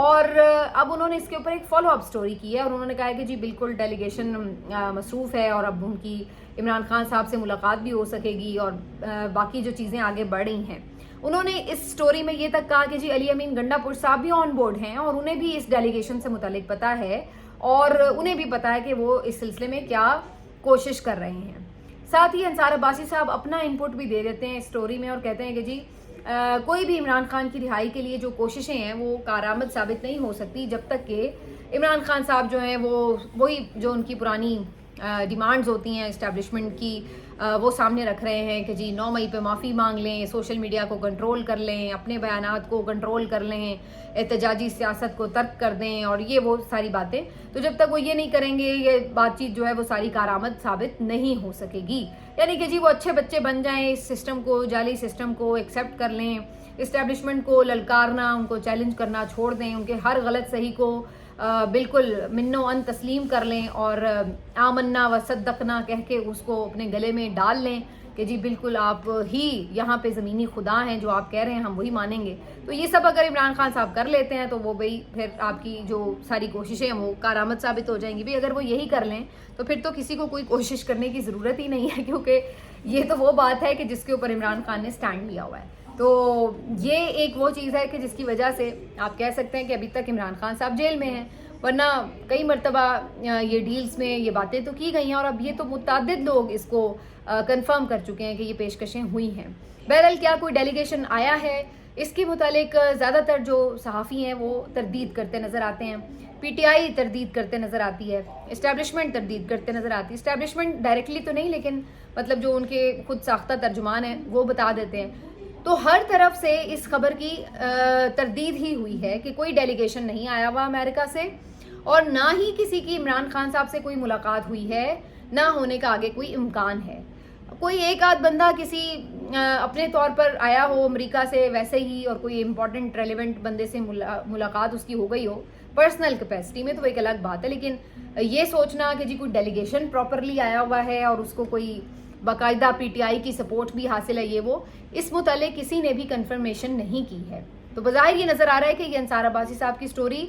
اور اب انہوں نے اس کے اوپر ایک فالو اپ سٹوری کی ہے اور انہوں نے کہا ہے کہ جی بالکل ڈیلیگیشن مصروف ہے اور اب ان کی عمران خان صاحب سے ملاقات بھی ہو سکے گی اور باقی جو چیزیں آگے بڑھ رہی ہیں. انہوں نے اس سٹوری میں یہ تک کہا کہ جی علی امین گنڈا پور صاحب بھی آن بورڈ ہیں اور انہیں بھی اس ڈیلیگیشن سے متعلق پتہ ہے اور انہیں بھی پتہ ہے کہ وہ اس سلسلے میں کیا کوشش کر رہے ہیں. ساتھ ہی انصار عباسی صاحب اپنا انپٹ بھی دے دیتے ہیں اس سٹوری میں اور کہتے ہیں کہ جی کوئی بھی عمران خان کی رہائی کے لیے جو کوششیں ہیں وہ کارآمد ثابت نہیں ہو سکتی جب تک کہ عمران خان صاحب جو ہیں وہی جو ان کی پرانی ڈیمانڈز ہوتی ہیں اسٹیبلشمنٹ کی وہ سامنے رکھ رہے ہیں کہ جی 9 مئی پہ معافی مانگ لیں, سوشل میڈیا کو کنٹرول کر لیں, اپنے بیانات کو کنٹرول کر لیں, احتجاجی سیاست کو ترک کر دیں اور یہ وہ ساری باتیں. تو جب تک وہ یہ نہیں کریں گے یہ بات چیت جو ہے وہ ساری کارآمد ثابت نہیں ہو سکے گی. یعنی کہ جی وہ اچھے بچے بن جائیں, اس سسٹم کو, جعلی سسٹم کو ایکسیپٹ کر لیں, اسٹیبلشمنٹ کو للکارنا, ان کو چیلنج کرنا چھوڑ دیں, ان کے ہر غلط صحیح کو بالکل منو ان تسلیم کر لیں اور آمنا و صدقنا کہہ کے اس کو اپنے گلے میں ڈال لیں کہ جی بالکل آپ ہی یہاں پہ زمینی خدا ہیں, جو آپ کہہ رہے ہیں ہم وہی مانیں گے. تو یہ سب اگر عمران خان صاحب کر لیتے ہیں تو وہ بھائی پھر آپ کی جو ساری کوششیں ہیں وہ کارآمد ثابت ہو جائیں گی. بھائی اگر وہ یہی کر لیں تو پھر تو کسی کو کوئی کوشش کرنے کی ضرورت ہی نہیں ہے, کیونکہ یہ تو وہ بات ہے کہ جس کے اوپر عمران خان نے سٹینڈ لیا ہوا ہے. تو یہ ایک وہ چیز ہے کہ جس کی وجہ سے آپ کہہ سکتے ہیں کہ ابھی تک عمران خان صاحب جیل میں ہیں, ورنہ کئی مرتبہ یہ ڈیلز میں یہ باتیں تو کی گئی ہیں اور اب یہ تو متعدد لوگ اس کو کنفرم کر چکے ہیں کہ یہ پیشکشیں ہوئی ہیں. بہرحال کیا کوئی ڈیلیگیشن آیا ہے اس کے متعلق زیادہ تر جو صحافی ہیں وہ تردید کرتے نظر آتے ہیں. پی ٹی آئی تردید کرتے نظر آتی ہے, اسٹیبلشمنٹ تردید کرتے نظر آتی ہے. اسٹیبلشمنٹ ڈائریکٹلی تو نہیں لیکن مطلب جو ان کے خود ساختہ ترجمان ہیں وہ بتا دیتے ہیں. تو ہر طرف سے اس خبر کی تردید ہی ہوئی ہے کہ کوئی ڈیلیگیشن نہیں آیا ہوا امریکہ سے اور نہ ہی کسی کی عمران خان صاحب سے کوئی ملاقات ہوئی ہے, نہ ہونے کا آگے کوئی امکان ہے. کوئی ایک آدھ بندہ کسی اپنے طور پر آیا ہو امریکہ سے ویسے ہی اور کوئی امپورٹنٹ ریلیونٹ بندے سے ملاقات اس کی ہو گئی ہو پرسنل کیپیسٹی میں تو ایک الگ بات ہے, لیکن یہ سوچنا کہ جی کوئی ڈیلیگیشن پراپرلی آیا ہوا ہے اور اس کو کوئی باقاعدہ پی ٹی آئی کی سپورٹ بھی حاصل ہے, یہ وہ اس متعلق کسی نے بھی کنفرمیشن نہیں کی ہے. تو بظاہر یہ نظر آ رہا ہے کہ یہ انصار عباسی صاحب کی سٹوری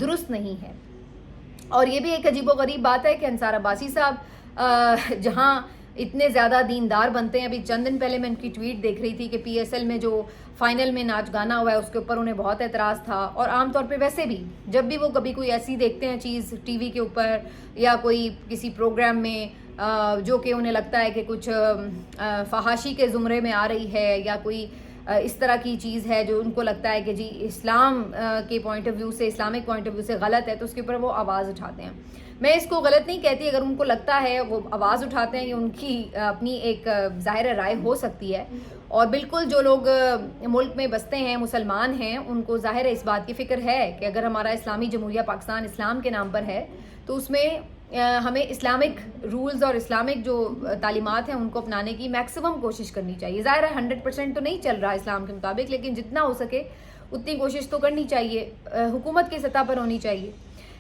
درست نہیں ہے. اور یہ بھی ایک عجیب و غریب بات ہے کہ انصار عباسی صاحب جہاں اتنے زیادہ دیندار بنتے ہیں, ابھی چند دن پہلے میں ان کی ٹویٹ دیکھ رہی تھی کہ پی ایس ایل میں جو فائنل میں ناچ گانا ہوا ہے اس کے اوپر انہیں بہت اعتراض تھا, اور عام طور پہ ویسے بھی جب بھی وہ کبھی کوئی ایسی دیکھتے ہیں چیز ٹی وی کے اوپر یا کوئی کسی پروگرام میں جو کہ انہیں لگتا ہے کہ کچھ فحاشی کے زمرے میں آ رہی ہے یا کوئی اس طرح کی چیز ہے جو ان کو لگتا ہے کہ جی اسلام کے پوائنٹ آف ویو سے, اسلامک پوائنٹ آف ویو سے غلط ہے, تو اس کے اوپر وہ آواز اٹھاتے ہیں. میں اس کو غلط نہیں کہتی, اگر ان کو لگتا ہے وہ آواز اٹھاتے ہیں, یہ ان کی اپنی ایک ظاہر رائے ہو سکتی ہے. اور بالکل جو لوگ ملک میں بستے ہیں, مسلمان ہیں, ان کو ظاہر اس بات کی فکر ہے کہ اگر ہمارا اسلامی جمہوریہ پاکستان اسلام کے نام پر ہے تو اس میں ہمیں اسلامک رولز اور اسلامک جو تعلیمات ہیں ان کو اپنانے کی میکسیمم کوشش کرنی چاہیے. ظاہر ہے 100% تو نہیں چل رہا اسلام کے مطابق, لیکن جتنا ہو سکے اتنی کوشش تو کرنی چاہیے, حکومت کی سطح پر ہونی چاہیے.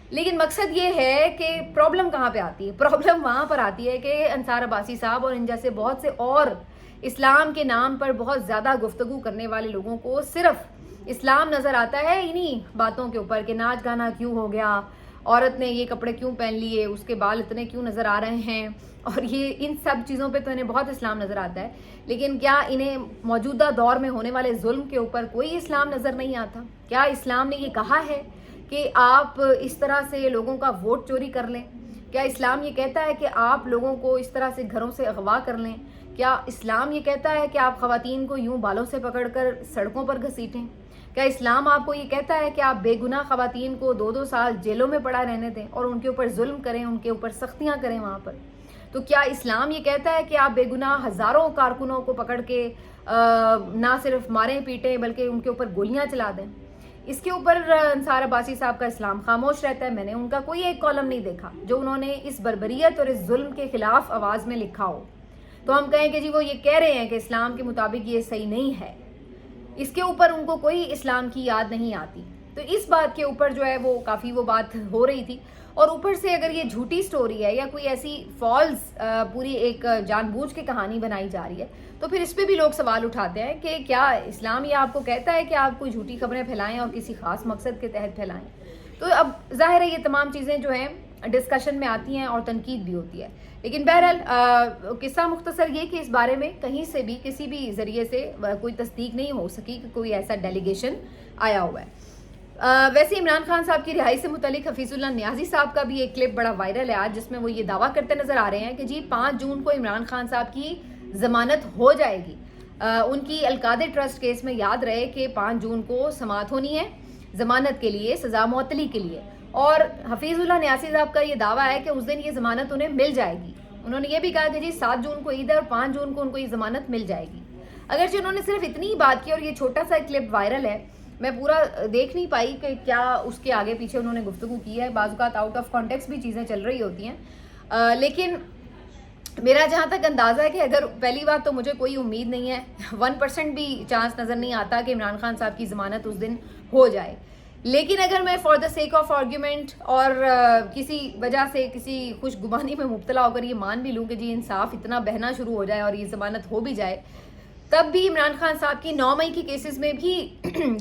لیکن مقصد یہ ہے کہ پرابلم کہاں پہ آتی ہے؟ پرابلم وہاں پر آتی ہے کہ انصار عباسی صاحب اور ان جیسے بہت سے اور اسلام کے نام پر بہت زیادہ گفتگو کرنے والے لوگوں کو صرف اسلام نظر آتا ہے انہی باتوں کے اوپر کہ ناچ گانا کیوں ہو گیا, عورت نے یہ کپڑے کیوں پہن لیے, اس کے بال اتنے کیوں نظر آ رہے ہیں, اور یہ ان سب چیزوں پہ تو انہیں بہت اسلام نظر آتا ہے. لیکن کیا انہیں موجودہ دور میں ہونے والے ظلم کے اوپر کوئی اسلام نظر نہیں آتا؟ کیا اسلام نے یہ کہا ہے کہ آپ اس طرح سے لوگوں کا ووٹ چوری کر لیں؟ کیا اسلام یہ کہتا ہے کہ آپ لوگوں کو اس طرح سے گھروں سے اغوا کر لیں؟ کیا اسلام یہ کہتا ہے کہ آپ خواتین کو یوں بالوں سے پکڑ کر سڑکوں پر گھسیٹیں؟ کیا اسلام آپ کو یہ کہتا ہے کہ آپ بے گناہ خواتین کو 2-2 سال جیلوں میں پڑا رہنے دیں اور ان کے اوپر ظلم کریں, ان کے اوپر سختیاں کریں وہاں پر؟ تو کیا اسلام یہ کہتا ہے کہ آپ بے گناہ ہزاروں کارکنوں کو پکڑ کے نہ صرف ماریں پیٹیں بلکہ ان کے اوپر گولیاں چلا دیں؟ اس کے اوپر انصار عباسی صاحب کا اسلام خاموش رہتا ہے. میں نے ان کا کوئی ایک کالم نہیں دیکھا جو انہوں نے اس بربریت اور اس ظلم کے خلاف آواز میں لکھا ہو تو ہم کہیں کہ جی وہ یہ کہہ رہے ہیں کہ اسلام کے مطابق یہ صحیح نہیں ہے. اس کے اوپر ان کو کوئی اسلام کی یاد نہیں آتی. تو اس بات کے اوپر جو ہے وہ کافی وہ بات ہو رہی تھی. اور اوپر سے اگر یہ جھوٹی سٹوری ہے یا کوئی ایسی فالس پوری ایک جان بوجھ کے کہانی بنائی جا رہی ہے تو پھر اس پہ بھی لوگ سوال اٹھاتے ہیں کہ کیا اسلام یہ آپ کو کہتا ہے کہ آپ کوئی جھوٹی خبریں پھیلائیں اور کسی خاص مقصد کے تحت پھیلائیں. تو اب ظاہر ہے یہ تمام چیزیں جو ہیں ڈسکشن میں آتی ہیں اور تنقید بھی ہوتی ہے. لیکن بہرحال قصہ مختصر یہ کہ اس بارے میں کہیں سے بھی کسی بھی ذریعے سے کوئی تصدیق نہیں ہو سکی کہ کوئی ایسا ڈیلیگیشن آیا ہوا ہے. ویسے عمران خان صاحب کی رہائی سے متعلق حفیظ اللہ نیازی صاحب کا بھی ایک کلپ بڑا وائرل ہے آج، جس میں وہ یہ دعویٰ کرتے نظر آ رہے ہیں کہ جی 5 جون کو عمران خان صاحب کی ضمانت ہو جائے گی. ان کی القادر ٹرسٹ کیس میں یاد رہے کہ 5 جون کو سماعت ہونی ہے ضمانت کے لیے، سزا معطلی کے لیے، اور حفیظ اللہ نیازی صاحب کا یہ دعویٰ ہے کہ اس دن یہ ضمانت انہیں مل جائے گی. انہوں نے یہ بھی کہا کہ جی 7 جون کو عید ہے اور 5 جون کو ان کو یہ ضمانت مل جائے گی. اگرچہ انہوں نے صرف اتنی ہی بات کی اور یہ چھوٹا سا کلپ وائرل ہے، میں پورا دیکھ نہیں پائی کہ کیا اس کے آگے پیچھے انہوں نے گفتگو کی ہے. بعض اوقات آؤٹ آف کانٹیکسٹ بھی چیزیں چل رہی ہوتی ہیں. لیکن میرا جہاں تک اندازہ ہے کہ اگر پہلی بات تو مجھے کوئی امید نہیں ہے، 1% بھی چانس نظر نہیں آتا کہ عمران خان صاحب کی ضمانت اس دن ہو جائے. لیکن اگر میں for the sake of argument اور کسی وجہ سے کسی خوش گمانی میں مبتلا ہو کر یہ مان بھی لوں کہ جی انصاف اتنا بہنا شروع ہو جائے اور یہ ضمانت ہو بھی جائے، تب بھی عمران خان صاحب کی 9 مئی کی کیسز میں بھی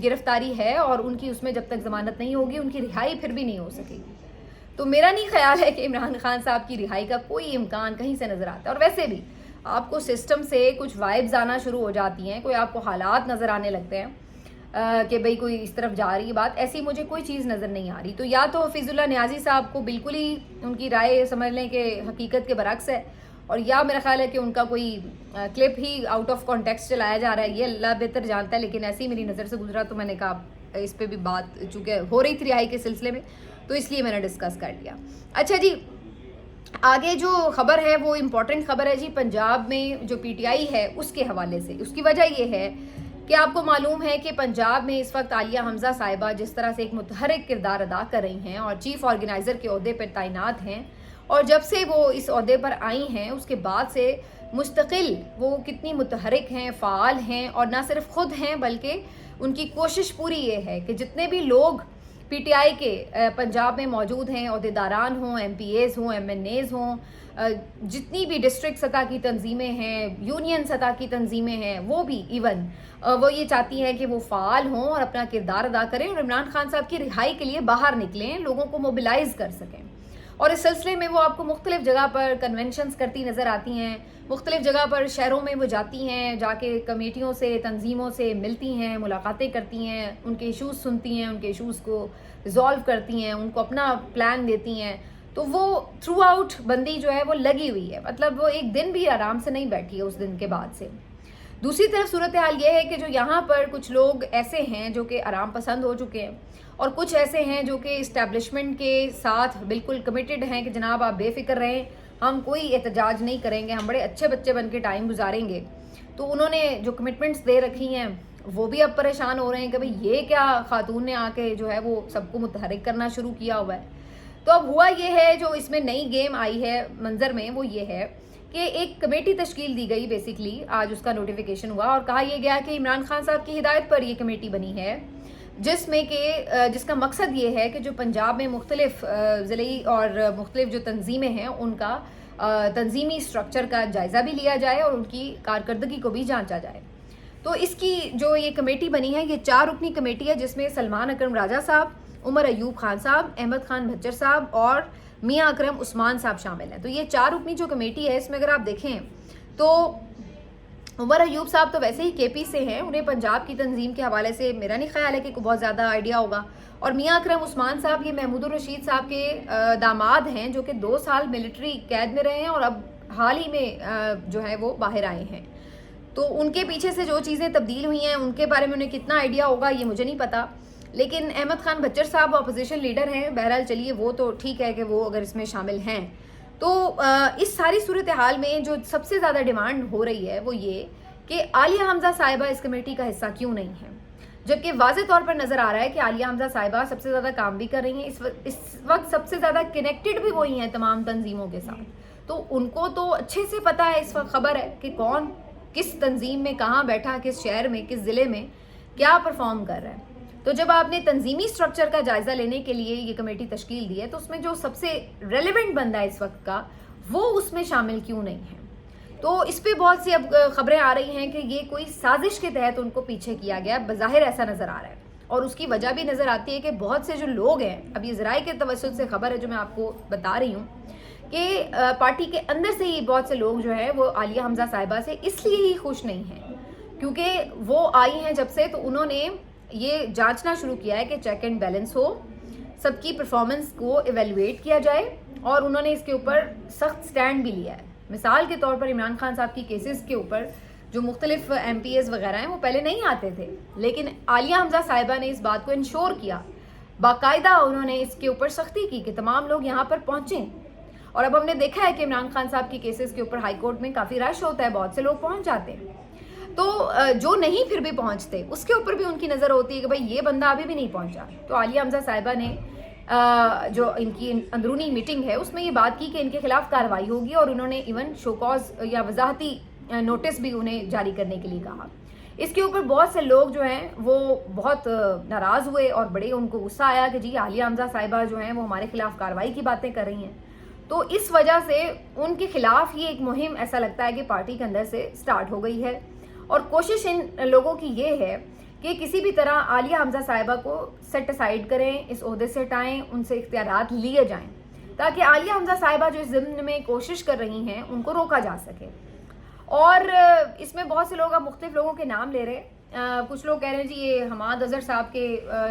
گرفتاری ہے اور ان کی اس میں جب تک ضمانت نہیں ہوگی ان کی رہائی پھر بھی نہیں ہو سکے گی. تو میرا نہیں خیال ہے کہ عمران خان صاحب کی رہائی کا کوئی امکان کہیں سے نظر آتا ہے. اور ویسے بھی آپ کو سسٹم سے کچھ وائبز آنا شروع ہو جاتی ہیں، کوئی آپ کو حالات نظر آنے لگتے ہیں کہ بھئی کوئی اس طرف جا رہی ہے بات، ایسی مجھے کوئی چیز نظر نہیں آ رہی. تو یا تو حفیظ اللہ نیازی صاحب کو بالکل ہی ان کی رائے سمجھ لیں کہ حقیقت کے برعکس ہے، اور یا میرا خیال ہے کہ ان کا کوئی clip he out of context چلایا جا رہا ہے. یہ اللہ بہتر جانتا ہے، لیکن ایسی میری نظر سے گزرا تو میں نے کہا اس پہ بھی بات چونکہ ہو رہی تھی رہائی کے سلسلے میں تو اس لیے میں نے ڈسکس کر لیا. اچھا جی، آگے جو خبر ہے وہ امپورٹنٹ خبر ہے جی پنجاب میں جو پی ٹی آئی ہے اس کے حوالے سے. اس کی وجہ یہ ہے کہ آپ کو معلوم ہے کہ پنجاب میں اس وقت عالیہ حمزہ صاحبہ جس طرح سے ایک متحرک کردار ادا کر رہی ہیں اور چیف آرگنائزر کے عہدے پر تعینات ہیں، اور جب سے وہ اس عہدے پر آئی ہیں اس کے بعد سے مستقل وہ کتنی متحرک ہیں، فعال ہیں، اور نہ صرف خود ہیں بلکہ ان کی کوشش پوری یہ ہے کہ جتنے بھی لوگ پی ٹی آئی کے پنجاب میں موجود ہیں، عہدیداران ہوں، ایم پی ایز ہوں، ایم این ایز ہوں، جتنی بھی ڈسٹرکٹ سطح کی تنظیمیں ہیں، یونین سطح کی تنظیمیں ہیں، وہ بھی ایون وہ یہ چاہتی ہیں کہ وہ فعال ہوں اور اپنا کردار ادا کریں اور عمران خان صاحب کی رہائی کے لیے باہر نکلیں، لوگوں کو موبلائز کر سکیں. اور اس سلسلے میں وہ آپ کو مختلف جگہ پر کنونشنز کرتی نظر آتی ہیں، مختلف جگہ پر شہروں میں وہ جاتی ہیں، جا کے کمیٹیوں سے، تنظیموں سے ملتی ہیں، ملاقاتیں کرتی ہیں، ان کے ایشوز سنتی ہیں، ان کے ایشوز کو ریزالو کرتی ہیں، ان کو اپنا پلان دیتی ہیں. تو وہ تھرو آؤٹ بندی جو ہے وہ لگی ہوئی ہے، مطلب وہ ایک دن بھی آرام سے نہیں بیٹھی ہے اس دن کے بعد سے. دوسری طرف صورتحال یہ ہے کہ جو یہاں پر کچھ لوگ ایسے ہیں جو کہ آرام پسند ہو چکے ہیں اور کچھ ایسے ہیں جو کہ اسٹیبلشمنٹ کے ساتھ بالکل کمیٹڈ ہیں کہ جناب آپ بے فکر رہیں، ہم کوئی احتجاج نہیں کریں گے، ہم بڑے اچھے بچے بن کے ٹائم گزاریں گے. تو انہوں نے جو کمٹمنٹس دے رکھی ہیں وہ بھی اب پریشان ہو رہے ہیں کہ بھئی یہ کیا خاتون نے آ کے جو ہے وہ سب کو متحرک کرنا شروع کیا ہوا ہے. تو اب ہوا یہ ہے جو اس میں نئی گیم آئی ہے منظر میں وہ یہ ہے کہ ایک کمیٹی تشکیل دی گئی، بیسیکلی آج اس کا نوٹیفیکیشن ہوا اور کہا یہ گیا کہ عمران خان صاحب کی ہدایت پر یہ کمیٹی بنی ہے، جس کا مقصد یہ ہے کہ جو پنجاب میں مختلف ضلعی اور مختلف جو تنظیمیں ہیں ان کا تنظیمی سٹرکچر کا جائزہ بھی لیا جائے اور ان کی کارکردگی کو بھی جانچا جائے. تو اس کی جو یہ کمیٹی بنی ہے یہ 4 رکنی کمیٹی ہے، جس میں سلمان اکرم راجہ صاحب، عمر ایوب خان صاحب، احمد خان بھچر صاحب اور میاں اکرم عثمان صاحب شامل ہیں. تو یہ 4 رکنی جو کمیٹی ہے اس میں اگر آپ دیکھیں تو عمر ایوب صاحب تو ویسے ہی کے پی سے ہیں، انہیں پنجاب کی تنظیم کے حوالے سے میرا نہیں خیال ہے کہ کوئی بہت زیادہ آئیڈیا ہوگا. اور میاں اکرم عثمان صاحب یہ محمود الرشید صاحب کے داماد ہیں جو کہ 2 سال ملٹری قید میں رہے ہیں اور اب حال ہی میں جو ہے وہ باہر آئے ہیں. تو ان کے پیچھے سے جو چیزیں تبدیل ہوئی ہیں ان کے بارے میں انہیں کتنا آئیڈیا ہوگا یہ مجھے نہیں پتا. لیکن احمد خان بچر صاحب اپوزیشن لیڈر ہیں، بہرحال چلیے وہ تو ٹھیک ہے کہ وہ اگر اس میں شامل ہیں. تو اس ساری صورتحال میں جو سب سے زیادہ ڈیمانڈ ہو رہی ہے وہ یہ کہ عالیہ حمزہ صاحبہ اس کمیٹی کا حصہ کیوں نہیں ہے، جبکہ واضح طور پر نظر آ رہا ہے کہ عالیہ حمزہ صاحبہ سب سے زیادہ کام بھی کر رہی ہیں، اس وقت سب سے زیادہ کنیکٹڈ بھی وہی ہیں تمام تنظیموں کے ساتھ. تو ان کو تو اچھے سے پتہ ہے، اس وقت خبر ہے کہ کون کس تنظیم میں کہاں بیٹھا، کس شہر میں، کس ضلع میں کیا پرفارم کر رہا ہے. تو جب آپ نے تنظیمی سٹرکچر کا جائزہ لینے کے لیے یہ کمیٹی تشکیل دی ہے تو اس میں جو سب سے ریلیونٹ بندہ ہے اس وقت کا وہ اس میں شامل کیوں نہیں ہے؟ تو اس پہ بہت سی اب خبریں آ رہی ہیں کہ یہ کوئی سازش کے تحت ان کو پیچھے کیا گیا، بظاہر ایسا نظر آ رہا ہے، اور اس کی وجہ بھی نظر آتی ہے کہ بہت سے جو لوگ ہیں، اب یہ ذرائع کے توسط سے خبر ہے جو میں آپ کو بتا رہی ہوں کہ پارٹی کے اندر سے ہی بہت سے لوگ جو ہیں وہ عالیہ حمزہ صاحبہ سے اس لیے ہی خوش نہیں ہیں کیونکہ وہ آئی ہیں جب سے تو انہوں نے یہ جانچنا شروع کیا ہے کہ چیک اینڈ بیلنس ہو، سب کی پرفارمنس کو ایویلویٹ کیا جائے، اور انہوں نے اس کے اوپر سخت سٹینڈ بھی لیا ہے۔ مثال کے طور پر عمران خان صاحب کی کیسز کے اوپر جو مختلف ایم پی ایز وغیرہ ہیں وہ پہلے نہیں آتے تھے، لیکن عالیہ حمزہ صاحبہ نے اس بات کو انشور کیا، باقاعدہ انہوں نے اس کے اوپر سختی کی کہ تمام لوگ یہاں پر پہنچیں، اور اب ہم نے دیکھا ہے کہ عمران خان صاحب کی کیسز کے اوپر ہائی کورٹ میں کافی رش ہوتا ہے، بہت سے لوگ پہنچ جاتے ہیں، تو جو نہیں پھر بھی پہنچتے اس کے اوپر بھی ان کی نظر ہوتی ہے کہ بھائی یہ بندہ ابھی بھی نہیں پہنچا۔ تو عالیہ حمزہ صاحبہ نے جو ان کی اندرونی میٹنگ ہے اس میں یہ بات کی کہ ان کے خلاف کارروائی ہوگی، اور انہوں نے ایون شو کاز یا وضاحتی نوٹس بھی انہیں جاری کرنے کے لیے کہا۔ اس کے اوپر بہت سے لوگ جو ہیں وہ بہت ناراض ہوئے اور بڑے ان کو غصہ آیا کہ جی عالیہ حمزہ صاحبہ جو ہیں وہ ہمارے خلاف کارروائی کی باتیں کر رہی ہیں، تو اس وجہ سے ان کے خلاف یہ ایک مہم ایسا لگتا ہے کہ پارٹی کے اندر سے سٹارٹ ہو گئی ہے، اور کوشش ان لوگوں کی یہ ہے کہ کسی بھی طرح عالیہ حمزہ صاحبہ کو سیٹ اسائیڈ کریں، اس عہدے سے ہٹائیں، ان سے اختیارات لیے جائیں تاکہ عالیہ حمزہ صاحبہ جو اس ضمن میں کوشش کر رہی ہیں ان کو روکا جا سکے۔ اور اس میں بہت سے لوگ اب مختلف لوگوں کے نام لے رہے، کچھ لوگ کہہ رہے ہیں جی یہ حماد اظہر صاحب کے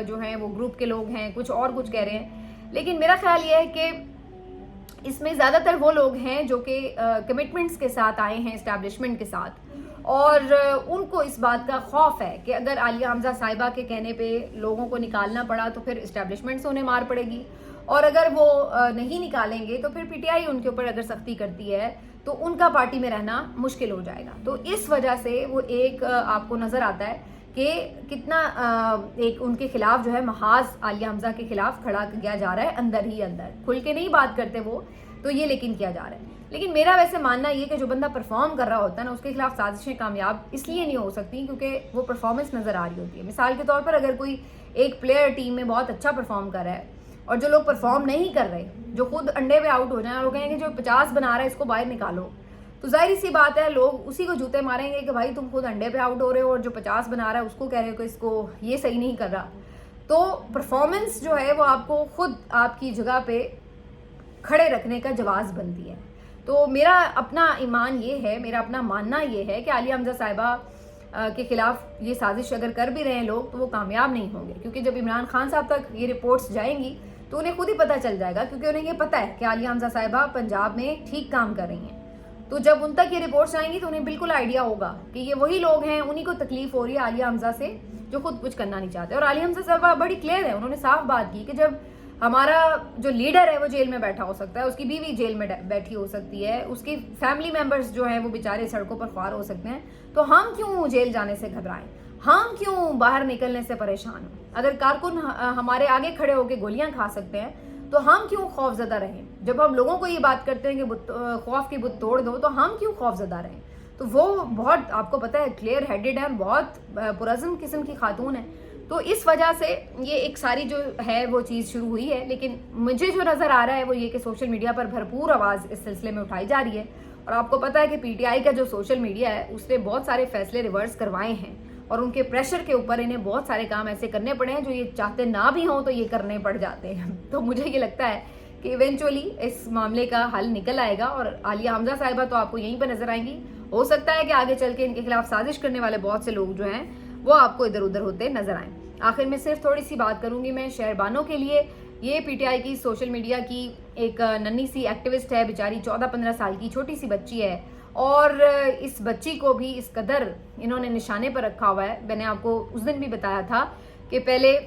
جو ہیں وہ گروپ کے لوگ ہیں، کچھ اور کچھ کہہ رہے ہیں، لیکن میرا خیال یہ ہے کہ اس میں زیادہ تر وہ لوگ ہیں جو کہ کمٹمنٹس کے ساتھ آئے ہیں اسٹیبلشمنٹ کے ساتھ، اور ان کو اس بات کا خوف ہے کہ اگر عالیہ حمزہ صاحبہ کے کہنے پہ لوگوں کو نکالنا پڑا تو پھر اسٹیبلشمنٹ سے انہیں مار پڑے گی، اور اگر وہ نہیں نکالیں گے تو پھر پی ٹی آئی ان کے اوپر اگر سختی کرتی ہے تو ان کا پارٹی میں رہنا مشکل ہو جائے گا۔ تو اس وجہ سے وہ ایک آپ کو نظر آتا ہے کہ کتنا ایک ان کے خلاف جو ہے محاذ عالیہ حمزہ کے خلاف کھڑا کیا جا رہا ہے، اندر ہی اندر کھل کے نہیں بات کرتے وہ، تو یہ لیکن کیا جا رہا ہے۔ لیکن میرا ویسے ماننا یہ کہ جو بندہ پرفارم کر رہا ہوتا ہے نا اس کے خلاف سازشیں کامیاب اس لیے نہیں ہو سکتی کیونکہ وہ پرفارمنس نظر آ رہی ہوتی ہے۔ مثال کے طور پر اگر کوئی ایک پلیئر ٹیم میں بہت اچھا پرفارم کر رہا ہے اور جو لوگ پرفارم نہیں کر رہے، جو خود انڈے پہ آؤٹ ہو جائیں اور وہ کہیں گے جو 50 بنا رہا ہے اس کو باہر نکالو، تو ظاہر سی بات ہے لوگ اسی کو جوتے ماریں گے کہ بھائی تم خود انڈے پہ آؤٹ ہو رہے ہو اور جو 50 بنا رہا ہے اس کو کہہ رہے ہو کہ اس کو یہ صحیح نہیں کر رہا۔ تو پرفارمنس جو ہے وہ آپ کو خود آپ کی جگہ پہ کھڑے رکھنے کا جواز بنتی ہے۔ تو میرا اپنا ایمان یہ ہے، میرا اپنا ماننا یہ ہے کہ عالیہ حمزہ صاحبہ کے خلاف یہ سازش اگر کر بھی رہے ہیں لوگ تو وہ کامیاب نہیں ہوں گے، کیونکہ جب عمران خان صاحب تک یہ رپورٹس جائیں گی تو انہیں خود ہی پتہ چل جائے گا، کیونکہ انہیں یہ پتہ ہے کہ عالیہ حمزہ صاحبہ پنجاب میں ٹھیک کام کر رہی ہیں۔ تو جب ان تک یہ رپورٹس آئیں گی تو انہیں بالکل آئیڈیا ہوگا کہ یہ وہی لوگ ہیں، انہی کو تکلیف ہو رہی ہے عالیہ حمزہ سے جو خود کچھ کرنا نہیں چاہتے۔ اور عالیہ حمزہ صاحبہ بڑی کلیئر ہے، انہوں نے صاف بات کی کہ جب ہمارا جو لیڈر ہے وہ جیل میں بیٹھا ہو سکتا ہے، اس کی بیوی جیل میں بیٹھی ہو سکتی ہے، اس کی فیملی ممبرز جو ہیں وہ بیچارے سڑکوں پر خوار ہو سکتے ہیں، تو ہم کیوں جیل جانے سے گھبرائیں، ہم کیوں باہر نکلنے سے پریشان ہوں؟ اگر کارکن ہمارے آگے کھڑے ہو کے گولیاں کھا سکتے ہیں تو ہم کیوں خوف زدہ رہیں؟ جب ہم لوگوں کو یہ بات کرتے ہیں کہ خوف کی بت توڑ دو تو ہم کیوں خوف زدہ رہیں؟ تو وہ بہت آپ کو پتہ ہے کلیئر ہیڈڈ ہے، بہت پرعزم قسم کی خاتون ہے۔ تو اس وجہ سے یہ ایک ساری جو ہے وہ چیز شروع ہوئی ہے، لیکن مجھے جو نظر آ رہا ہے وہ یہ کہ سوشل میڈیا پر بھرپور آواز اس سلسلے میں اٹھائی جا رہی ہے، اور آپ کو پتہ ہے کہ پی ٹی آئی کا جو سوشل میڈیا ہے اس نے بہت سارے فیصلے ریورس کروائے ہیں، اور ان کے پریشر کے اوپر انہیں بہت سارے کام ایسے کرنے پڑے ہیں جو یہ چاہتے نہ بھی ہوں تو یہ کرنے پڑ جاتے ہیں۔ تو مجھے یہ لگتا ہے کہ ایونچولی اس معاملے کا حل نکل آئے گا، اور عالیہ حمزہ صاحبہ تو آپ کو یہیں پہ نظر آئیں گی، ہو سکتا ہے کہ آگے چل کے ان کے خلاف سازش کرنے والے بہت سے لوگ جو ہیں وہ آپ کو ادھر ادھر ہوتے نظر آئیں۔ آخر میں صرف تھوڑی سی بات کروں گی میں شہربانوں کے لیے، یہ پی ٹی آئی کی سوشل میڈیا کی ایک ننھی سی ایکٹیوسٹ ہے، بیچاری 14-15 سال کی چھوٹی سی بچی ہے، اور اس بچی کو بھی اس قدر انہوں نے نشانے پر رکھا ہوا ہے۔ میں نے آپ کو اس دن بھی بتایا تھا کہ پہلے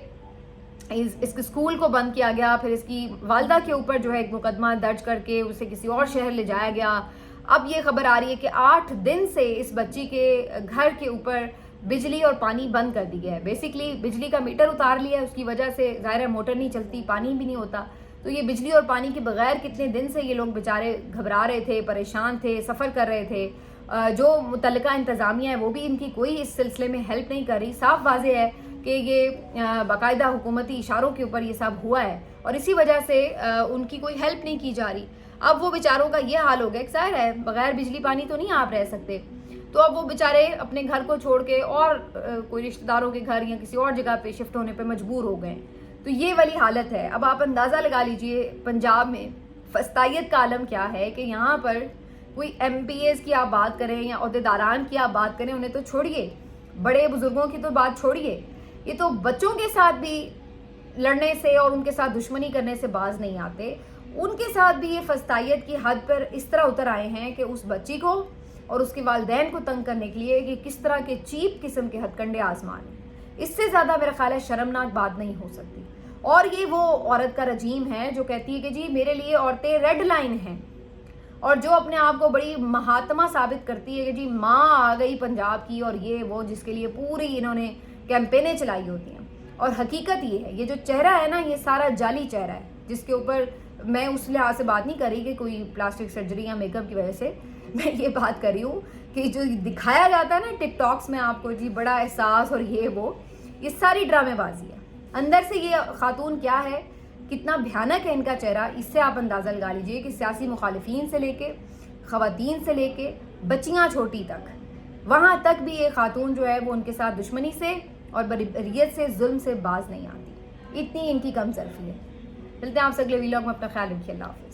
اس کے اسکول کو بند کیا گیا، پھر اس کی والدہ کے اوپر جو ہے ایک مقدمہ درج کر کے اسے کسی اور شہر لے جایا گیا۔ اب یہ خبر آ رہی ہے کہ 8 دن سے اس بچی کے گھر کے اوپر بجلی اور پانی بند کر دی گیا ہے۔ بیسیکلی بجلی کا میٹر اتار لیا ہے، اس کی وجہ سے ظاہر ہے موٹر نہیں چلتی، پانی بھی نہیں ہوتا، تو یہ بجلی اور پانی کے بغیر کتنے دن سے یہ لوگ بیچارے گھبرا رہے تھے، پریشان تھے، سفر کر رہے تھے۔ جو متعلقہ انتظامیہ ہے وہ بھی ان کی کوئی اس سلسلے میں ہیلپ نہیں کر رہی۔ صاف واضح ہے کہ یہ باقاعدہ حکومتی اشاروں کے اوپر یہ سب ہوا ہے اور اسی وجہ سے ان کی کوئی ہیلپ نہیں کی جا رہی. اب وہ بیچاروں کا یہ حال ہو گیا کہ ظاہر ہے بغیر بجلی پانی تو نہیں آپ رہ سکتے, تو اب وہ بیچارے اپنے گھر کو چھوڑ کے اور کوئی رشتہ داروں کے گھر یا کسی اور جگہ پہ شفٹ ہونے پہ مجبور ہو گئے. تو یہ والی حالت ہے. اب آپ اندازہ لگا لیجئے پنجاب میں فسطائیت کا عالم کیا ہے کہ یہاں پر کوئی ایم پی ایز کی آپ بات کریں یا عہدیداران کی آپ بات کریں, انہیں تو چھوڑیے, بڑے بزرگوں کی تو بات چھوڑیے, یہ تو بچوں کے ساتھ بھی لڑنے سے اور ان کے ساتھ دشمنی کرنے سے باز نہیں آتے. ان کے ساتھ بھی یہ فسطائیت کی حد پر اس طرح اتر آئے ہیں کہ اس بچی کو اور اس کے والدین کو تنگ کرنے کے لیے کہ کس طرح کے چیپ قسم کے ہتھ کنڈے آزمان ہیں. اس سے زیادہ میرا خیال ہے شرمناک بات نہیں ہو سکتی. اور یہ وہ عورت کا رجیم ہے جو کہتی ہے کہ جی میرے لیے عورتیں ریڈ لائن ہیں, اور جو اپنے آپ کو بڑی مہاتما ثابت کرتی ہے کہ جی ماں آ گئی پنجاب کی اور یہ وہ, جس کے لیے پوری انہوں نے کیمپینیں چلائی ہوتی ہیں. اور حقیقت یہ ہے, یہ جو چہرہ ہے نا یہ سارا جعلی چہرہ ہے, جس کے اوپر میں اس لحاظ سے بات نہیں کر رہی کہ کوئی پلاسٹک سرجری یا میک اپ کی وجہ سے, میں یہ بات کر رہی ہوں کہ جو دکھایا جاتا ہے نا ٹک ٹاکس میں آپ کو جی بڑا احساس اور یہ ساری ڈرامے بازی ہے. اندر سے یہ خاتون کیا ہے, کتنا بھیانک ہے ان کا چہرہ, اس سے آپ اندازہ لگا لیجئے کہ سیاسی مخالفین سے لے کے خواتین سے لے کے بچیاں چھوٹی تک, وہاں تک بھی یہ خاتون جو ہے وہ ان کے ساتھ دشمنی سے اور بربریت سے ظلم سے باز نہیں آتی. اتنی ان کی کم ظرفی ہے. ملتے ہیں آپ سے اگلے ویلاگ میں, اپنا خیال رکھیے. اللہ حافظ.